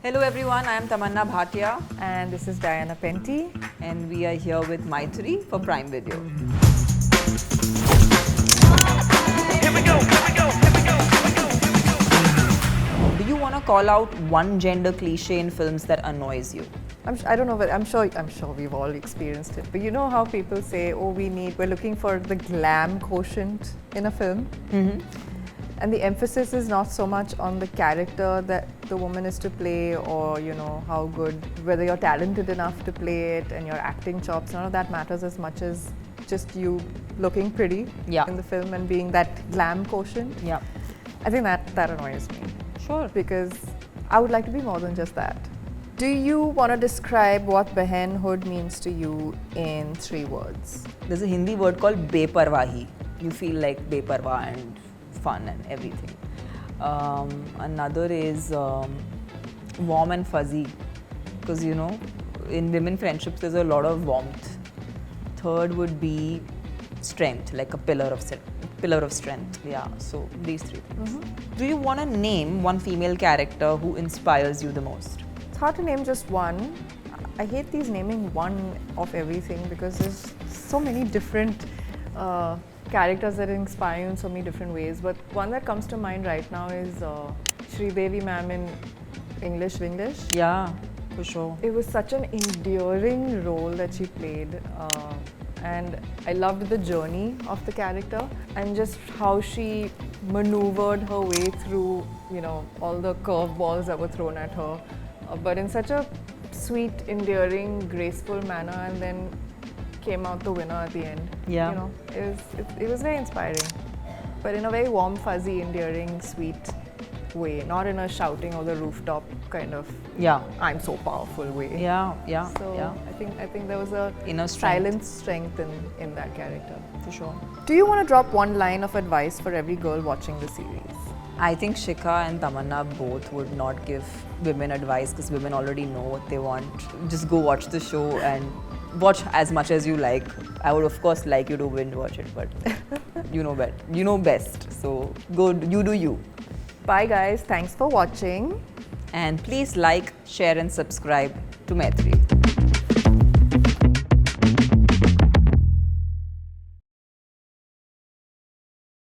Hello everyone, I am Tamanna Bhatia And this is Diana Penty. and we are here with Maitri for Prime Video. Do you want to call out one gender cliche in films that annoys you? I don't know, but I'm sure we've all experienced it. But you know how people say, "Oh, we're looking for the glam quotient in a film," and the emphasis is not so much on the character that the woman is to play, or how good, whether you're talented enough to play it, and your acting chops. None of that matters as much as just you looking pretty in the film and being that glam quotient. Yeah. I think that annoys me. Sure. Because I would like to be more than just that. Do you want to describe what behenhood means to you in 3 words? There's a Hindi word called beparwahi. You feel like beparwa and fun and everything. Another is warm and fuzzy, because in women friendships there's a lot of warmth. Third would be strength, like a pillar of strength. Yeah, so these 3 things. Do you want to name one female character who inspires you the most? It's hard to name just one. I hate these naming one of everything because there's so many different characters that inspire you in so many different ways. But one that comes to mind right now is Sridevi ma'am in English Winglish. Yeah, for sure. It was such an endearing role that she played. And I loved the journey of the character and just how she maneuvered her way through, all the curveballs that were thrown at her, but in such a sweet, endearing, graceful manner, and then came out the winner at the end. Yeah. It was very inspiring, but in a very warm, fuzzy, endearing, sweet way, not in a shouting over the rooftop kind of I'm so powerful way. Yeah. I think there was a Inner strength. silent strength in that character. For sure. Do you want to drop one line of advice for every girl watching the series? I think Shikha and Tamanna both would not give women advice because women already know what they want. Just go watch the show and watch as much as you like. I would of course like you to binge watch it, but you know best. So go, you do you. Bye guys, thanks for watching. And please like, share and subscribe to Maitri.